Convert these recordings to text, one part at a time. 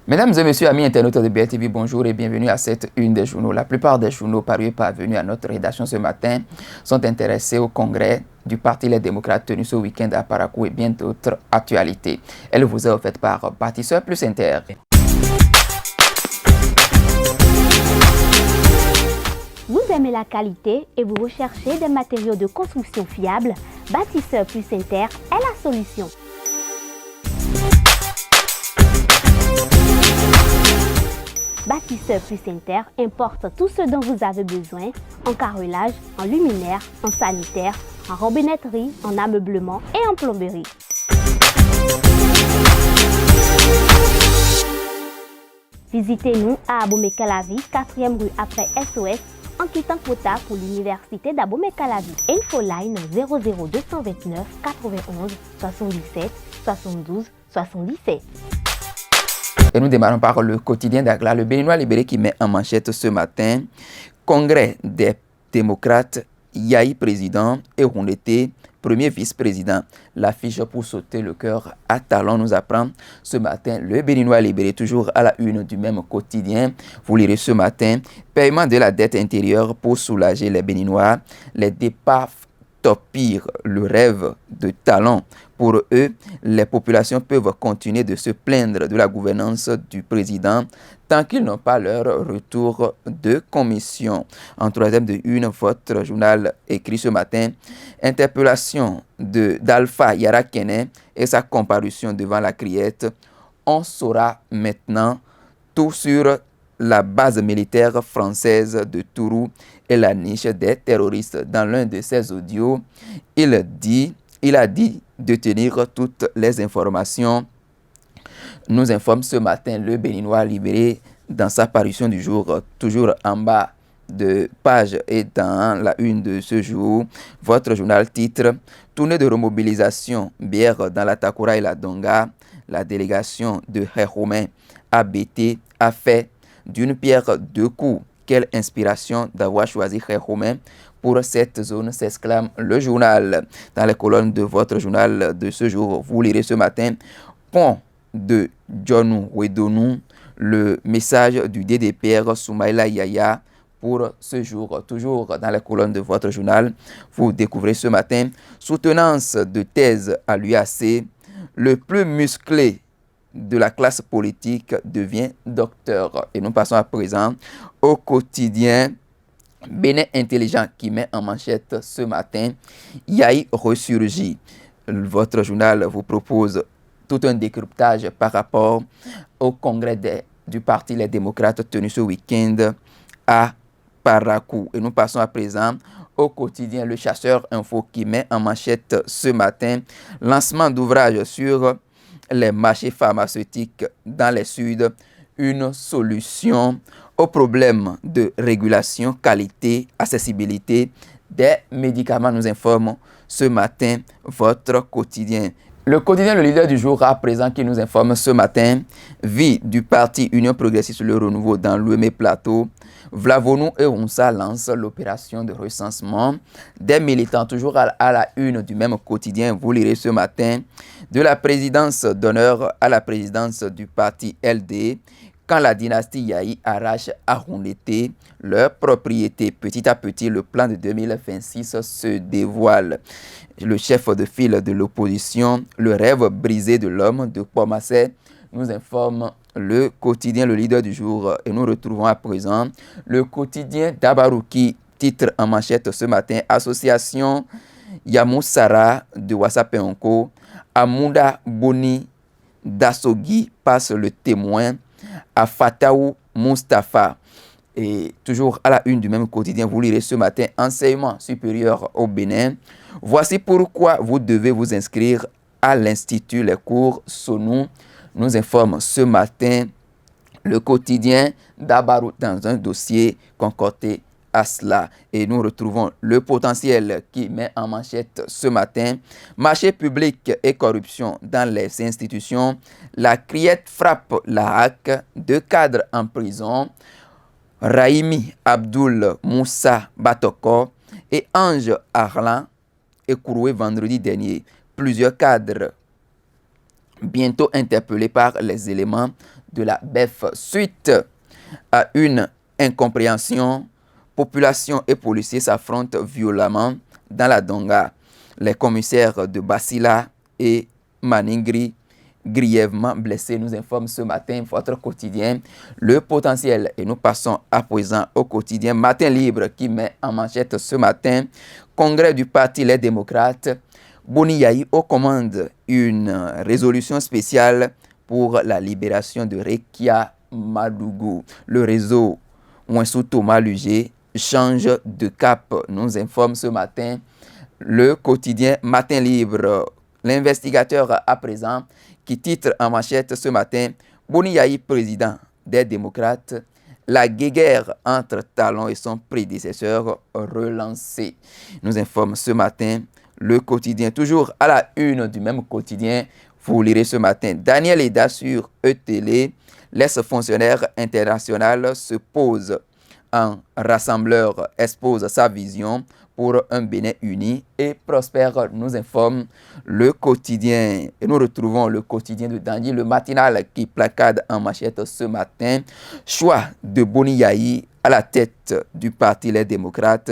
Mesdames et messieurs, amis internautes de BLTV, bonjour et bienvenue à cette une des journaux. La plupart des journaux parus et parvenus à notre rédaction ce matin sont intéressés au congrès du Parti Les Démocrates tenu ce week-end à Parakou et bien d'autres actualités. Elle vous est offerte par Bâtisseur Plus Inter. Vous aimez la qualité et vous recherchez des matériaux de construction fiables? Bâtisseur Plus Inter est la solution. Bâtisseur Plus Inter importe tout ce dont vous avez besoin en carrelage, en luminaire, en sanitaire, en robinetterie, en ameublement et en plomberie. Visitez-nous à Abomey-Calavi, 4e rue après SOS, en quittant Kota pour l'université d'Abomey-Calavi. Infoline 00229 91 77 72 77. Et nous démarrons par le quotidien d'Agla, le Béninois libéré qui met en manchette ce matin. Congrès des démocrates, Yahi président et Rondeté, premier vice-président. L'affiche pour sauter le cœur à talons nous apprend ce matin le Béninois libéré, toujours à la une du même quotidien. Vous lirez ce matin, paiement de la dette intérieure pour soulager les Béninois. Les départs torpillent le rêve de talent. Pour eux, les populations peuvent continuer de se plaindre de la gouvernance du président tant qu'ils n'ont pas leur retour de commission. En troisième de une, votre journal écrit ce matin, interpellation d'Alpha Yarakene et sa comparution devant la Criette. On saura maintenant tout sur la base militaire française de Tourou et la niche des terroristes. Dans l'un de ses audios, il a dit de tenir toutes les informations. Nous informe ce matin le Béninois libéré dans sa parution du jour, toujours en bas de page et dans la une de ce jour. Votre journal titre « Tournée de remobilisation, bière dans la Takura et la Donga ». La délégation de Héromain ABT a fait d'une pierre deux coups. Quelle inspiration d'avoir choisi Héromain pour cette zone, s'exclame le journal. Dans les colonnes de votre journal de ce jour, vous lirez ce matin pont de John Wedonou, le message du DDPR Soumaïla Yaya pour ce jour. Toujours dans les colonnes de votre journal, vous découvrez ce matin soutenance de thèse à l'UAC, le plus musclé de la classe politique devient docteur. Et nous passons à présent au quotidien Bénin Intelligent qui met en manchette ce matin Yahi ressurgit. Votre journal vous propose tout un décryptage par rapport au congrès du Parti Les Démocrates tenu ce week-end à Parakou. Et nous passons à présent au quotidien Le Chasseur Info qui met en manchette ce matin lancement d'ouvrage sur les marchés pharmaceutiques dans les Suds, une solution au problème de régulation, qualité, accessibilité des médicaments, nous informe ce matin votre quotidien. Le quotidien Le Leader du jour à présent qui nous informe ce matin, vie du parti Union Progressiste Le Renouveau dans l'Ouémé Plateau. Vlavonou et Onsa lancent l'opération de recensement des militants, toujours à la une du même quotidien. Vous lirez ce matin de la présidence d'honneur à la présidence du parti LD. Quand la dynastie Yahi arrache à Rondeté leur propriété, petit à petit, le plan de 2026 se dévoile. Le chef de file de l'opposition, le rêve brisé de l'homme de Pomassé, nous informe le quotidien Le Leader du jour. Et nous retrouvons à présent le quotidien d'Abarouki, titre en manchette ce matin, association Yamoussara de Wassapenko, Amunda Boni d'Assogi passe le témoin à Fataou Mustafa. Et toujours à la une du même quotidien, vous lirez ce matin enseignement supérieur au Bénin. Voici pourquoi vous devez vous inscrire à l'Institut Les Cours Sonou. Nous informe ce matin le quotidien d'Abarou dans un dossier concocté à cela. Et nous retrouvons le potentiel qui met en manchette ce matin. Marché public et corruption dans les institutions. La criette frappe la HAC. 2 cadres en prison. Raimi Abdul Moussa Batoko et Ange Arlan écroué vendredi dernier. Plusieurs cadres bientôt interpellés par les éléments de la BEF. Suite à une incompréhension, population et policiers s'affrontent violemment dans la Donga. Les commissaires de Basila et Maningri, grièvement blessés, nous informe ce matin votre quotidien Le Potentiel. Et nous passons à présent au quotidien Matin Libre qui met en manchette ce matin: Congrès du Parti Les Démocrates, Boni Yayi aux commandes, une résolution spéciale pour la libération de Rekia Madougou. Le réseau Ouensou Thomas Lugé change de cap, nous informe ce matin le quotidien Matin Libre. L'investigateur à présent qui titre en manchette ce matin: Boni Yayi, président des démocrates, la guéguerre entre Talon et son prédécesseur relancée. Nous informe ce matin le quotidien, toujours à la une du même quotidien. Vous lirez ce matin: Daniel Eda sur E-Télé, l'ex-fonctionnaire international se pose en rassembleur, expose sa vision pour un Bénin uni et prospère, nous informe le quotidien. Et nous retrouvons le quotidien de Dandy, le matinal, qui placade en manchette ce matin: choix de Boni Yayi à la tête du Parti Les Démocrates,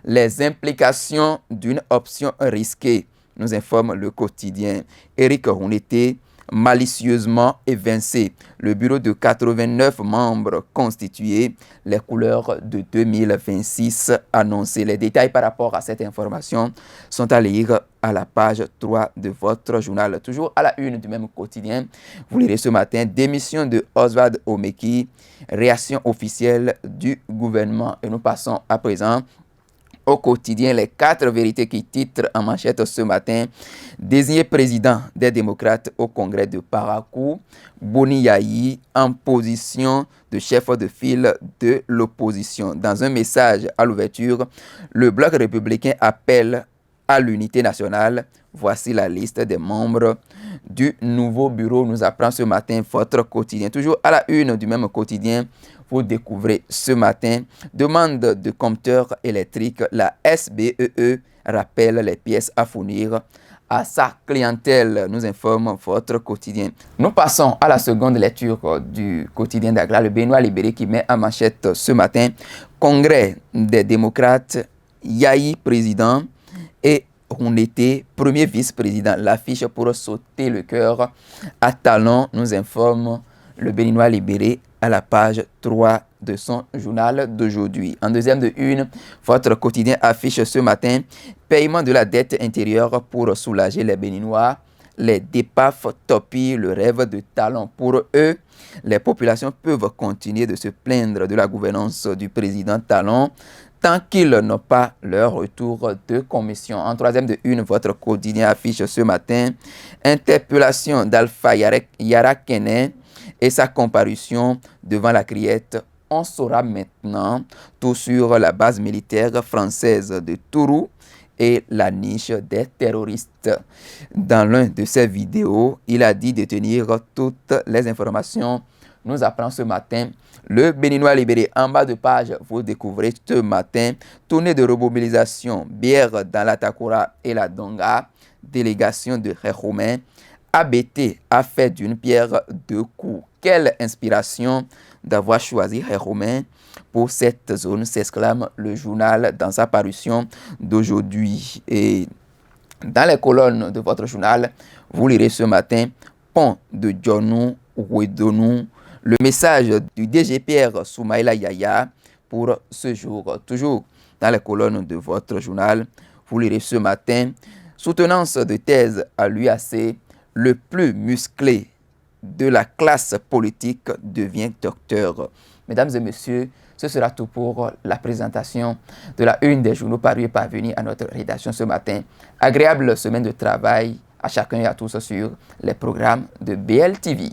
les implications d'une option risquée, nous informe le quotidien. Éric Rouneté, malicieusement évincé. Le bureau de 89 membres constitué, les couleurs de 2026 annoncées. Les détails par rapport à cette information sont à lire à la page 3 de votre journal. Toujours à la une du même quotidien, vous lirez ce matin: démission de Oswald Omeki, réaction officielle du gouvernement. Et nous passons à présent au quotidien Les 4 vérités qui titrent en manchette ce matin: désigné président des démocrates au congrès de Parakou, Boni Yayi en position de chef de file de l'opposition. Dans un message à l'ouverture, le bloc républicain appelle à l'unité nationale. Voici la liste des membres du nouveau bureau, nous apprend ce matin votre quotidien. Toujours à la une du même quotidien, vous découvrez ce matin: demande de compteur électrique, la SBEE rappelle les pièces à fournir à sa clientèle, nous informe votre quotidien. Nous passons à la seconde lecture du quotidien d'Agra, le Béninois libéré, qui met en manchette ce matin: congrès des démocrates, Yayi président et Rouneté premier vice-président. L'affiche pour sauter le cœur à Talon, nous informe le Béninois libéré à la page 3 de son journal d'aujourd'hui. En deuxième de une, votre quotidien affiche ce matin: paiement de la dette intérieure pour soulager les Béninois. Les DEPAF torpillent le rêve de Talon. Pour eux, les populations peuvent continuer de se plaindre de la gouvernance du président Talon tant qu'ils n'ont pas leur retour de commission. En troisième de une, votre quotidien affiche ce matin: interpellation d'Alpha Yarakene et sa comparution devant la Criette. On saura maintenant tout sur la base militaire française de Tourou et la niche des terroristes. Dans l'un de ses vidéos, il a dit détenir toutes les informations, nous apprend ce matin le Béninois libéré. En bas de page, vous découvrez ce matin: tournée de remobilisation, bière dans la Takura et la Donga, délégation de Réromain. ABT a fait d'une pierre deux coups. Quelle inspiration d'avoir choisi Réromain pour cette zone, s'exclame le journal dans sa parution d'aujourd'hui. Et dans les colonnes de votre journal, vous lirez ce matin: pont de Djonou Ouedonou, le message du DG Pierre Soumaïla Yaya pour ce jour. Toujours dans les colonnes de votre journal, vous lirez ce matin: soutenance de thèse à l'UAC, le plus musclé de la classe politique devient docteur. Mesdames et messieurs, ce sera tout pour la présentation de la une des journaux parus et parvenus à notre rédaction ce matin. Agréable semaine de travail à chacun et à tous sur les programmes de BLTV.